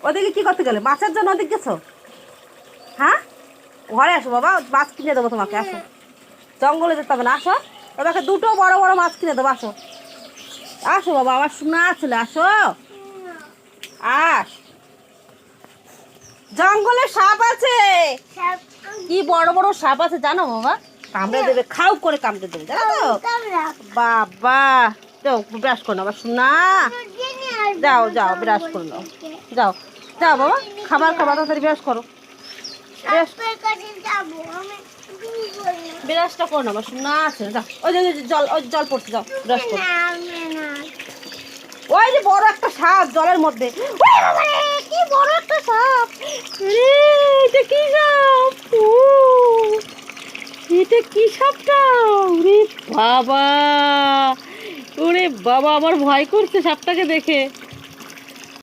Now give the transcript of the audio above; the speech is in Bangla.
ওদিকে কি করতে গেলে? মাছের জন্য ওদিকে গেছো? হ্যাঁ, ঘরে আসো বাবা, মাছ কিনে দেবো তোমাকে। আসো, জঙ্গলে যেতে হবে না, আসো। তোমাকে দুটো বড় বড় মাছ কিনে দেবো। আসো আসো বাবা, আমার শোনা ছিল, আসো। আস, জঙ্গলে সাপ আছে। কি বড় বড় সাপ আছে জানো বাবা? কামড়ে দেবে, খাও করে কামড়ে দেবে, জানো তো? বাবা, যাও ব্রাশ করো না, আবার শোনা। যাও যাও, ব্রাশ করো নাও। যাও যাও বাবা, খাবার খাবার তাড়াতাড়ি ব্রাশ করো। ব্রাশটা করো না, আবার শোনা আছে। যাও, ওই যে জল, ওই জল পড়ছে, যাও ব্রাশ করো। ওই যে বড় একটা সাপ জলের মধ্যে। ওরে বাবা রে, কি বড় একটা সাপ! রে, এটা কি সাপ? ও, এটা কি সাপটা? ওরে বাবা, ওরে বাবা, আমার ভয় করছে সাপটাকে দেখে।